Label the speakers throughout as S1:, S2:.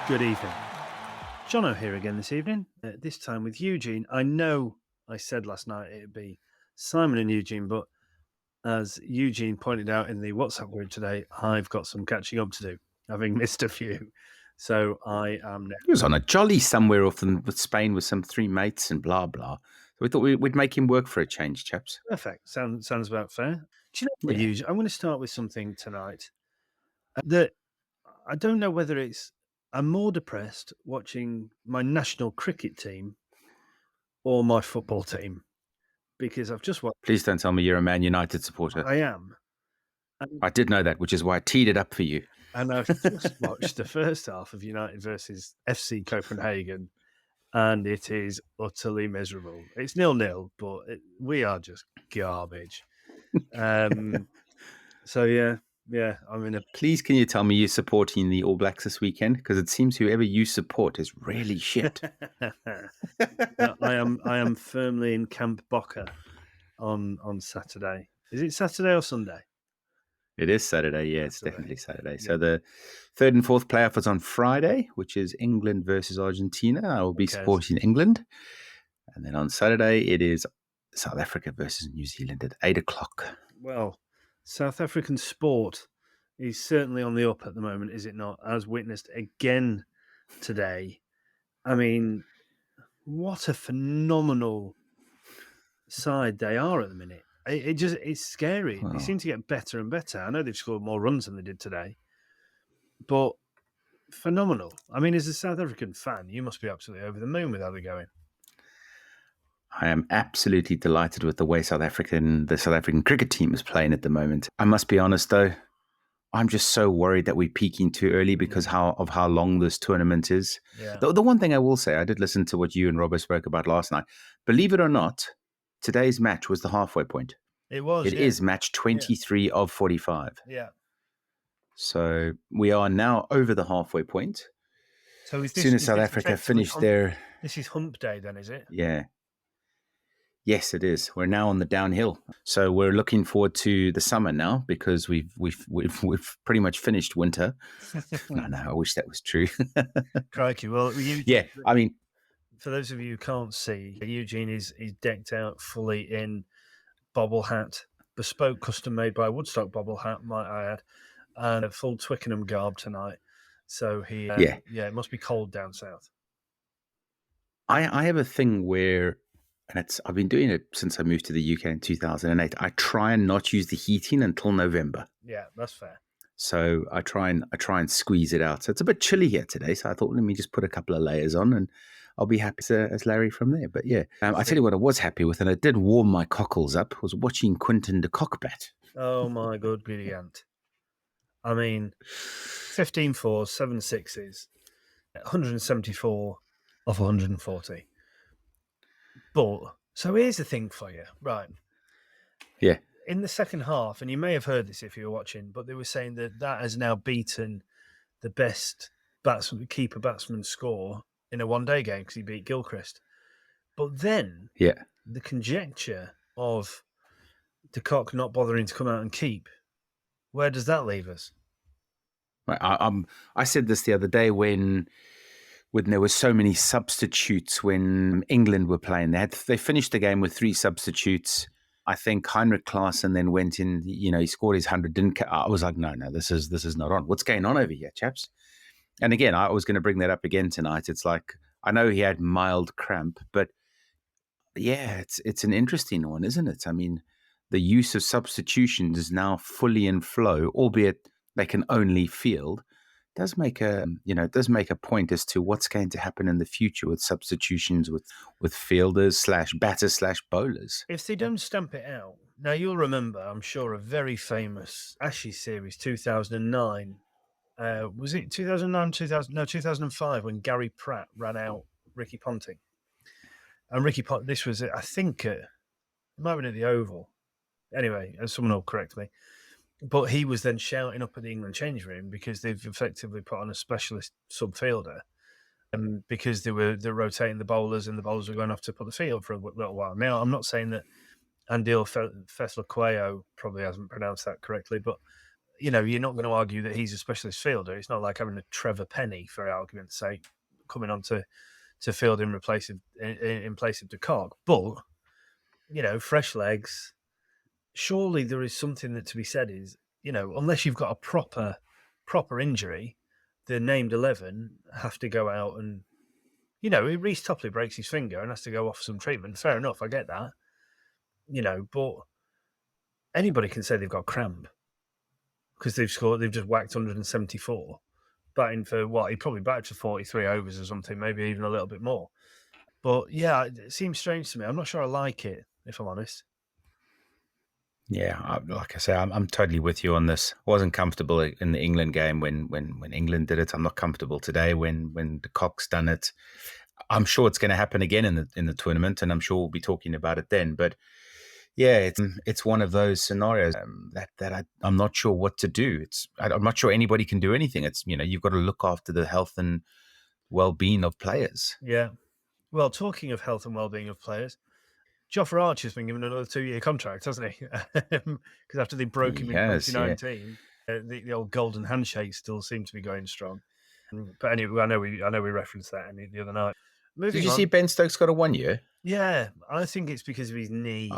S1: Good evening. Johnno here again this evening, this time with Eugene. I know I said last night it'd be Simon and Eugene, but as Eugene pointed out in the WhatsApp group today, I've got some catching up to do, having missed a few. So I am now.
S2: He was on a jolly somewhere off with Spain with some three mates and blah, blah. So we thought we'd make him work for a change, chaps.
S1: Perfect. Sounds about fair. Do you know what,
S2: Yeah.
S1: Eugene? I'm going to start with something tonight that I don't know whether I'm more depressed watching my national cricket team or my football team, because I've just watched.
S2: Please don't tell me you're a Man United supporter.
S1: I am.
S2: I did know that, which is why I teed it up for you.
S1: And I've just watched the first half of United versus FC Copenhagen, and it is utterly miserable. It's 0-0, but we are just garbage. So yeah, I'm in a.
S2: Please, can you tell me you're supporting the All Blacks this weekend? Because it seems whoever you support is really shit.
S1: I am firmly in Camp Boca on Saturday. Is it Saturday or Sunday?
S2: It is Saturday, yeah, it's definitely Saturday. Yeah. So the third and fourth playoff is on Friday, which is England versus Argentina. I will be supporting England. And then on Saturday, it is South Africa versus New Zealand at 8 o'clock.
S1: Well, South African sport is certainly on the up at the moment, is it not? As witnessed again today. I mean, what a phenomenal side they are at the minute. It's scary. Wow. They seem to get better and better. I know they've scored more runs than they did today, but phenomenal. I mean, as a South African fan, you must be absolutely over the moon with how they're going.
S2: I am absolutely delighted with the way the South African cricket team is playing at the moment. I must be honest, though, I'm just so worried that we're peaking too early because of how long this tournament is. Yeah. The one thing I will say, I did listen to what you and Robert spoke about last night. Believe it or not, today's match was the halfway point.
S1: It was.
S2: It is match 23 of 45.
S1: Yeah.
S2: So we are now over the halfway point.
S1: So
S2: as soon as South Africa finished their...
S1: This is hump day then, is it?
S2: Yeah. Yes, it is. We're now on the downhill. So we're looking forward to the summer now because we've pretty much finished winter. No, I wish that was true.
S1: Crikey. Well,
S2: I mean,
S1: for those of you who can't see, Eugene is decked out fully in bobble hat, bespoke, custom made by Woodstock bobble hat, might I add, and a full Twickenham garb tonight. So it must be cold down south.
S2: I have a thing where, and I've been doing it since I moved to the UK in 2008. I try and not use the heating until November.
S1: Yeah, that's fair.
S2: So I try and squeeze it out. So it's a bit chilly here today. So I thought, let me just put a couple of layers on and I'll be happy as Larry from there. But yeah, I tell you what I was happy with, and it did warm my cockles up, was watching Quinton de Cockbat.
S1: Oh my good giddy aunt. I mean, 15 fours, 7 sixes, 174 of 140. But, so here's the thing for you, right?
S2: Yeah.
S1: In the second half, and you may have heard this if you were watching, but they were saying that has now beaten the best keeper batsman score in a one-day game because he beat Gilchrist. But then the conjecture of de Kock not bothering to come out and keep, where does that leave us?
S2: I said this the other day when there were so many substitutes when England were playing. They finished the game with 3 substitutes. I think Heinrich Klaassen then went in, he scored his 100. I was like, no, this is not on. What's going on over here, chaps? And again, I was going to bring that up again tonight. It's like, I know he had mild cramp, but yeah, it's an interesting one, isn't it? I mean, the use of substitutions is now fully in flow, albeit they can only field. Does make a point as to what's going to happen in the future with substitutions with fielders / batters / bowlers.
S1: If they don't stamp it out, now you'll remember, I'm sure, a very famous Ashes series 2009. Was it 2009, 2005 when Gary Pratt ran out Ricky Ponting? And this was, I think, it might have been at the Oval. Anyway, someone will correct me. But he was then shouting up at the England change room because they've effectively put on a specialist sub-fielder because they're rotating the bowlers and the bowlers were going off to put the field for a little while. Now, I'm not saying that Andil Fesler-Cuello, probably hasn't pronounced that correctly, but you're not going to argue that he's a specialist fielder. It's not like having a Trevor Penny, for argument's sake, coming on to field in place of De Kock. But fresh legs. Surely there is something that to be said is, unless you've got a proper injury, the named 11 have to go out and, Reece Topley breaks his finger and has to go off some treatment. Fair enough, I get that. But anybody can say they've got cramp because they've just whacked 174, batting for what? He probably batted for 43 overs or something, maybe even a little bit more. But yeah, it seems strange to me. I'm not sure I like it, if I'm honest.
S2: Yeah, like I say, I'm totally with you on this. I wasn't comfortable in the England game when England did it. I'm not comfortable today when De Kock's done it. I'm sure it's going to happen again in the tournament, and I'm sure we'll be talking about it then. But yeah, it's one of those scenarios that I'm not sure what to do. I'm not sure anybody can do anything. It's you've got to look after the health and well-being of players.
S1: Yeah. Well, talking of health and well-being of players, Jofra Archer's been given another 2-year contract, hasn't he? Because after they broke him in 2019, the old golden handshake still seemed to be going strong. But anyway, I know we referenced that the other night.
S2: Did you see Ben Stokes got a 1 year?
S1: Yeah, I think it's because of his knee.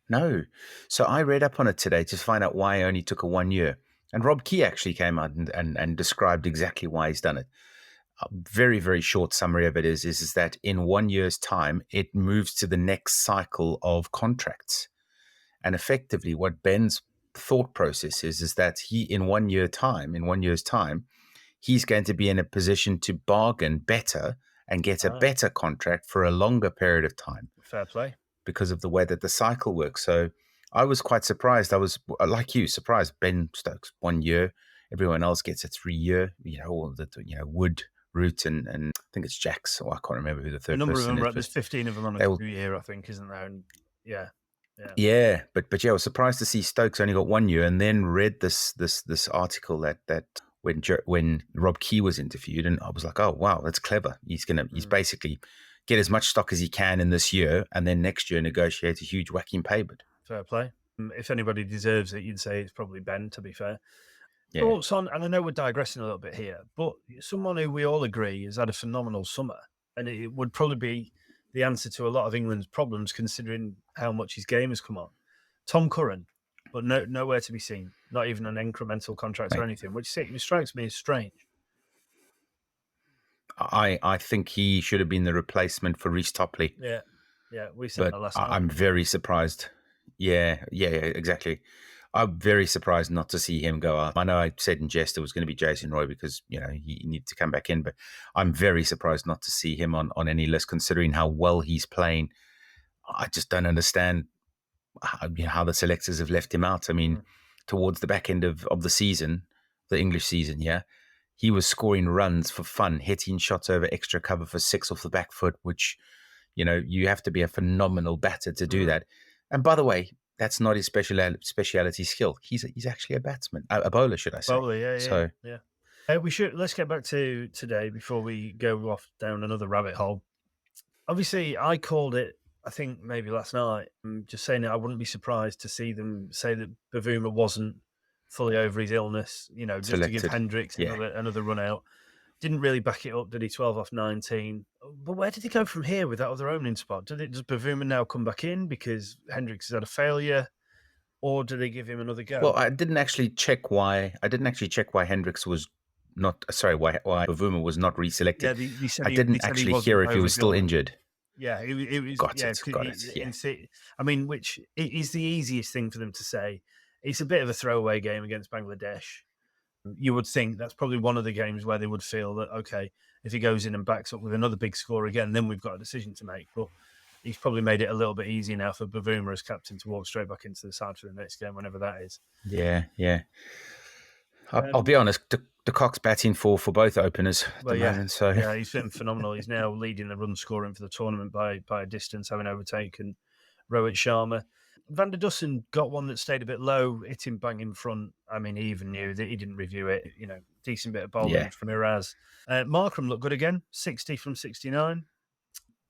S2: No. So I read up on it today to find out why he only took a 1 year. And Rob Key actually came out and described exactly why he's done it. A very, very short summary of it is that in 1 year's time, it moves to the next cycle of contracts. And effectively what Ben's thought process is that in 1 year's time, he's going to be in a position to bargain better and get a better contract for a longer period of time.
S1: Fair play.
S2: Because of the way that the cycle works. So I was quite surprised. I was, like you, surprised. Ben Stokes, 1 year. Everyone else gets a 3 year. All the Wood, Root, and I think it's Jax. I can't remember who the third person is.
S1: A number of them, right? There's 15 of them on a 2 year, I think, isn't there? And
S2: yeah. But yeah, I was surprised to see Stokes only got 1 year, and then read this article that when Rob Key was interviewed, and I was like, oh wow, that's clever. He's basically get as much stock as he can in this year, and then next year negotiate a huge whacking payment.
S1: Fair play. If anybody deserves it, you'd say it's probably Ben, to be fair. Yeah. Thoughts on, and I know we're digressing a little bit here, but someone who we all agree has had a phenomenal summer, and it would probably be the answer to a lot of England's problems, considering how much his game has come on. Tom Curran, but nowhere to be seen, not even an incremental contract or anything, which strikes me as strange.
S2: I think he should have been the replacement for Reece Topley.
S1: Yeah, we said that last night.
S2: I'm very surprised. Yeah, exactly. I'm very surprised not to see him go up. I know I said in jest it was going to be Jason Roy because he needed to come back in, but I'm very surprised not to see him on any list, considering how well he's playing. I just don't understand how the selectors have left him out. I mean, towards the back end of the season, the English season, he was scoring runs for fun, hitting shots over extra cover for 6 off the back foot, which, you have to be a phenomenal batter to do that. And by the way, that's not his speciality skill. He's actually a batsman, a bowler, should I say?
S1: Bowler, yeah. Let's get back to today before we go off down another rabbit hole. Obviously, I called it, I think maybe last night, just saying that I wouldn't be surprised to see them say that Bavuma wasn't fully over his illness, just selected. To give Hendricks another run out. Didn't really back it up, did he? 12 off 19. But where did he go from here with that other opening spot? Does Bavuma now come back in because Hendricks has had a failure, or do they give him another go?
S2: Well, I didn't actually check why Hendricks was not. Sorry, why Bavuma was not reselected.
S1: Yeah,
S2: I didn't actually hear if he was still injured.
S1: Yeah, it was. Got it. I mean, which is the easiest thing for them to say. It's a bit of a throwaway game against Bangladesh. You would think that's probably one of the games where they would feel that, okay, if he goes in and backs up with another big score again, then we've got a decision to make. But he's probably made it a little bit easier now for Bavuma as captain to walk straight back into the side for the next game, whenever that is.
S2: Yeah. I'll be honest, De Kock's batting for both openers at the moment. So
S1: yeah, he's been phenomenal. He's now leading the run scoring for the tournament by a distance, having overtaken Rohit Sharma. Van der Dussen got one that stayed a bit low, hit him bang in front. I mean, he even knew that he didn't review it. Decent bit of bowling from Miraz. Markram looked good again, 60 from 69.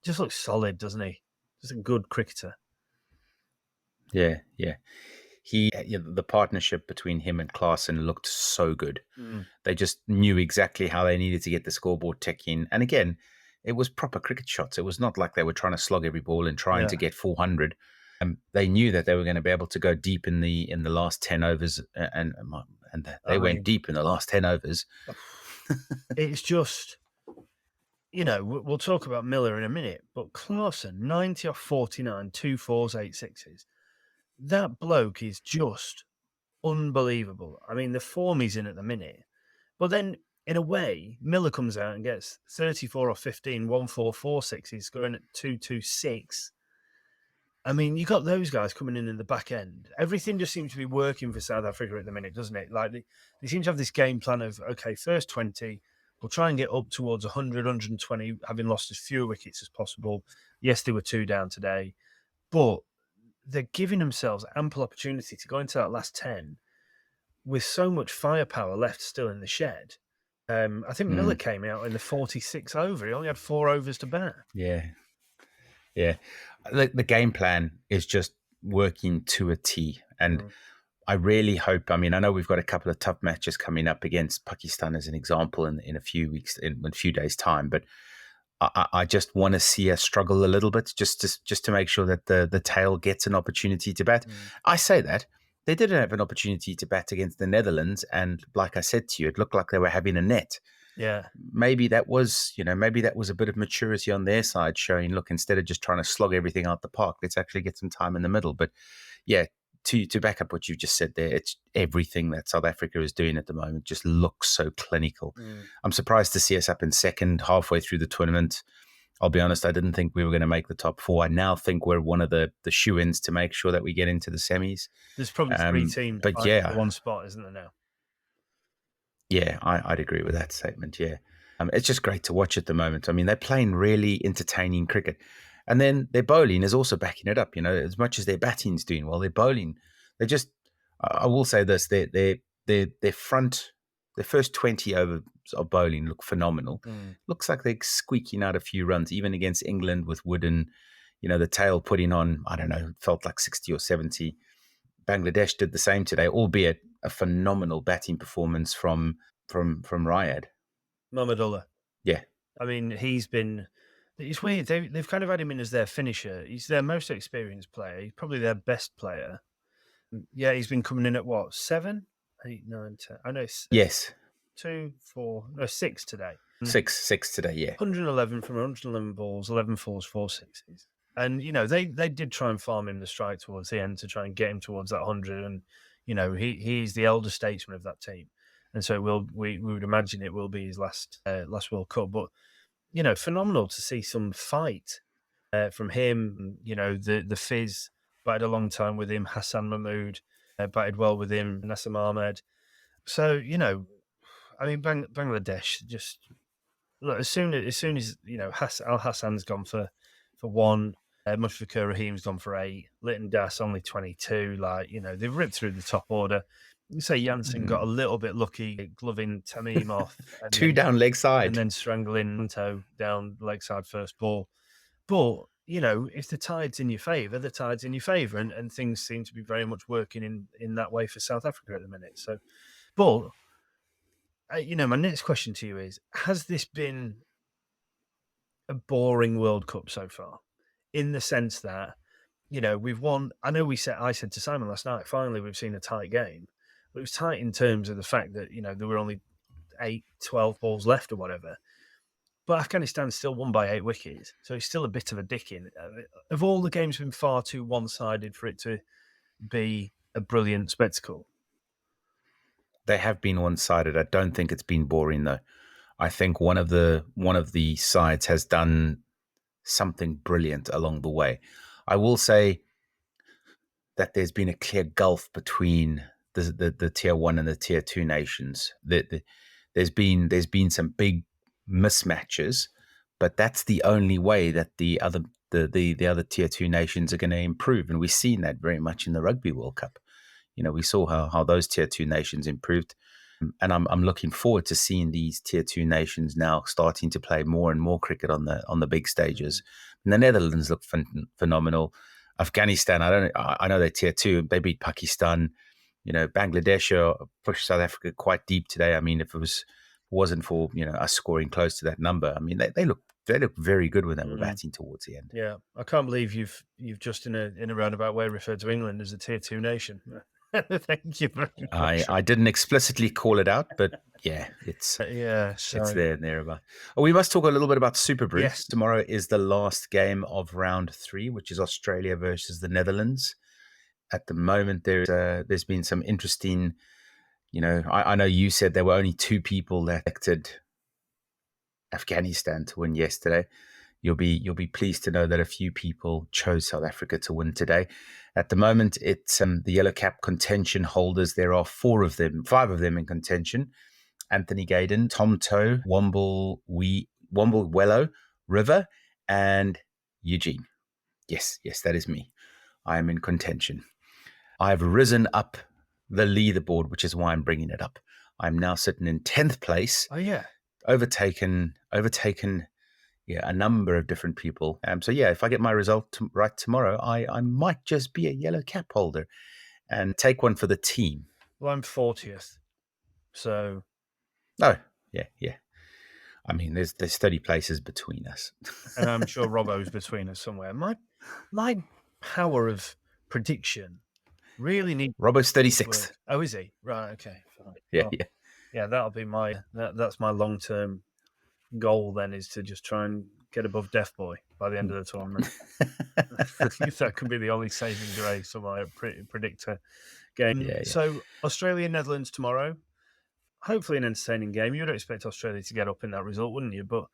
S1: Just looks solid, doesn't he? Just a good cricketer.
S2: Yeah. the partnership between him and Klaassen looked so good.
S1: Mm.
S2: They just knew exactly how they needed to get the scoreboard ticking. And again, it was proper cricket shots. It was not like they were trying to slog every ball and trying to get 400. They knew that they were going to be able to go deep in the last 10 overs, and they went deep in the last 10 overs.
S1: It's just, we'll talk about Miller in a minute, but Klaassen, 90 off 49, 2 4s, 8 6s. That bloke is just unbelievable. I mean, the form he's in at the minute. But then, in a way, Miller comes out and gets 34 off 15, 1 4, 4 6s, scoring at 2 2 6. I mean, you got those guys coming in the back end. Everything just seems to be working for South Africa at the minute, doesn't it? Like they seem to have this game plan of, okay, first 20, we'll try and get up towards 100, 120, having lost as few wickets as possible. Yes, they were 2 down today, but they're giving themselves ample opportunity to go into that last 10 with so much firepower left still in the shed. I think Miller came out in the 46 over. He only had 4 overs to bat.
S2: Yeah. The game plan is just working to a T. And I really hope, I mean, I know we've got a couple of tough matches coming up against Pakistan as an example in a few weeks, in a few days' time. But I just want to see us struggle a little bit just to make sure that the tail gets an opportunity to bat. I say that. They didn't have an opportunity to bat against the Netherlands. And like I said to you, it looked like they were having a net.
S1: Yeah.
S2: Maybe that was a bit of maturity on their side, showing, look, instead of just trying to slog everything out the park, let's actually get some time in the middle. But yeah, to back up what you just said there, it's everything that South Africa is doing at the moment just looks so clinical. I'm surprised to see us up in second halfway through the tournament. I'll be honest, I didn't think we were going to make the top 4. I now think we're one of the shoo-ins to make sure that we get into the semis.
S1: There's probably 3 teams
S2: but yeah,
S1: for one spot, isn't there now?
S2: Yeah, I'd agree with that statement, yeah. It's just great to watch at the moment. I mean, they're playing really entertaining cricket. And then their bowling is also backing it up, as much as their batting's doing well, their bowling, they just, I will say this, their first 20 overs of bowling look phenomenal. Looks like they're squeaking out a few runs, even against England with Wooden, the tail putting on, I don't know, felt like 60 or 70. Bangladesh did the same today, albeit a phenomenal batting performance from Riyadh.
S1: Mahmudullah.
S2: Yeah.
S1: I mean, it's weird. They've kind of had him in as their finisher. He's their most experienced player. He's probably their best player. Yeah, he's been coming in at what, 7, 8, 9, 10. I know.
S2: Yes.
S1: 2, 4, no, 6 today.
S2: 6 today, yeah.
S1: 111 from 111 balls, 11 4s, 4 6s. And, they did try and farm him the strike towards the end to try and get him towards that 100. And, he's the elder statesman of that team. And so we would imagine it will be his last World Cup. But, phenomenal to see some fight from him. The Fizz batted a long time with him. Hassan Mahmood batted well with him. Nassim Ahmed. So, I mean, Bangladesh just look, as soon as Al Hassan's gone for 1, Mushfiqur Rahim's gone for 8, Lytton Das only 22. They've ripped through the top order. You say Janssen got a little bit lucky, gloving Tamim off, and
S2: 2 down leg side,
S1: and then strangling Munto down leg side first ball. But if the tide's in your favour, the tide's in your favour, and things seem to be very much working in that way for South Africa at the minute. So, but my next question to you is: has this been a boring World Cup so far? In the sense that, we've won. I know I said to Simon last night, finally we've seen a tight game. But it was tight in terms of the fact that, there were only 8, 12 balls left or whatever. But Afghanistan still won by 8 wickets. So it's still a bit of a dicking. Have all the games been far too one-sided for it to be a brilliant spectacle?
S2: They have been one-sided. I don't think it's been boring, though. I think one of the sides has done something brilliant along the way. I will say that there's been a clear gulf between the tier 1 and the tier 2 nations. There's been some big mismatches, but that's the only way that the other tier 2 nations are going to improve, and we've seen that very much in the Rugby World Cup. We saw how those tier 2 nations improved, and I'm looking forward to seeing these tier 2 nations now starting to play more and more cricket on the big stages. And the Netherlands look phenomenal. Afghanistan, I know they're tier 2. They beat Pakistan. Bangladesh pushed South Africa quite deep today. I mean, if it wasn't for us scoring close to that number, I mean, they look very good when they were batting towards the end.
S1: Yeah, I can't believe you've just in a roundabout way referred to England as a tier 2 nation. Thank you very much.
S2: I didn't explicitly call it out, but yeah, it's it's there and thereabout. Oh, we must talk a little bit about SuperBru.
S1: Yes.
S2: Tomorrow is the last game of round 3, which is Australia versus the Netherlands. At the moment, there's been some interesting. I know you said there were only 2 people that elected Afghanistan to win yesterday. You'll be pleased to know that a few people chose South Africa to win today. At the moment, it's the yellow cap contention holders. There are 5 of them in contention: Anthony Gayden, Tom Toe, Womble Wello, River, and Eugene. Yes, that is me. I am in contention. I've risen up the leaderboard, which is why I'm bringing it up. I'm now sitting in 10th place.
S1: Oh yeah,
S2: overtaken. Yeah, a number of different people. So yeah, if I get my result right tomorrow, I might just be a yellow cap holder and take one for the team.
S1: Well, I'm 40th, so.
S2: Oh yeah. I mean, there's 30 places between us,
S1: and I'm sure Robbo's between us somewhere. My power of prediction really needs.
S2: Robbo's 36th.
S1: Oh, is he? Right. Okay. Fine.
S2: Yeah.
S1: That'll be that's my long-term goal. Then is to just try and get above Deaf Boy by the end of the tournament. That could be the only saving grace for my predictor game.
S2: Yeah.
S1: So Australia, Netherlands tomorrow. Hopefully an entertaining game. You would expect Australia to get up in that result, wouldn't you? But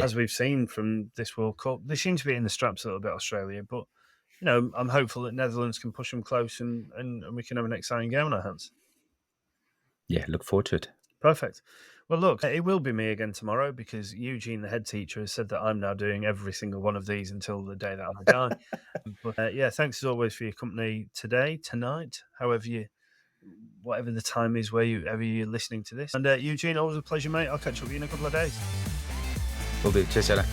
S1: as we've seen from this World Cup, they seem to be in the straps a little bit, Australia. But I'm hopeful that Netherlands can push them close and we can have an exciting game on our hands.
S2: Yeah, look forward to it.
S1: Perfect. Well, look, it will be me again tomorrow because Eugene, the head teacher, has said that I'm now doing every single one of these until the day that I die. But thanks as always for your company today, tonight, whatever the time is, wherever you're listening to this. And Eugene, always a pleasure, mate. I'll catch up with you in a couple of days.
S2: Will do. Cheers, Ella.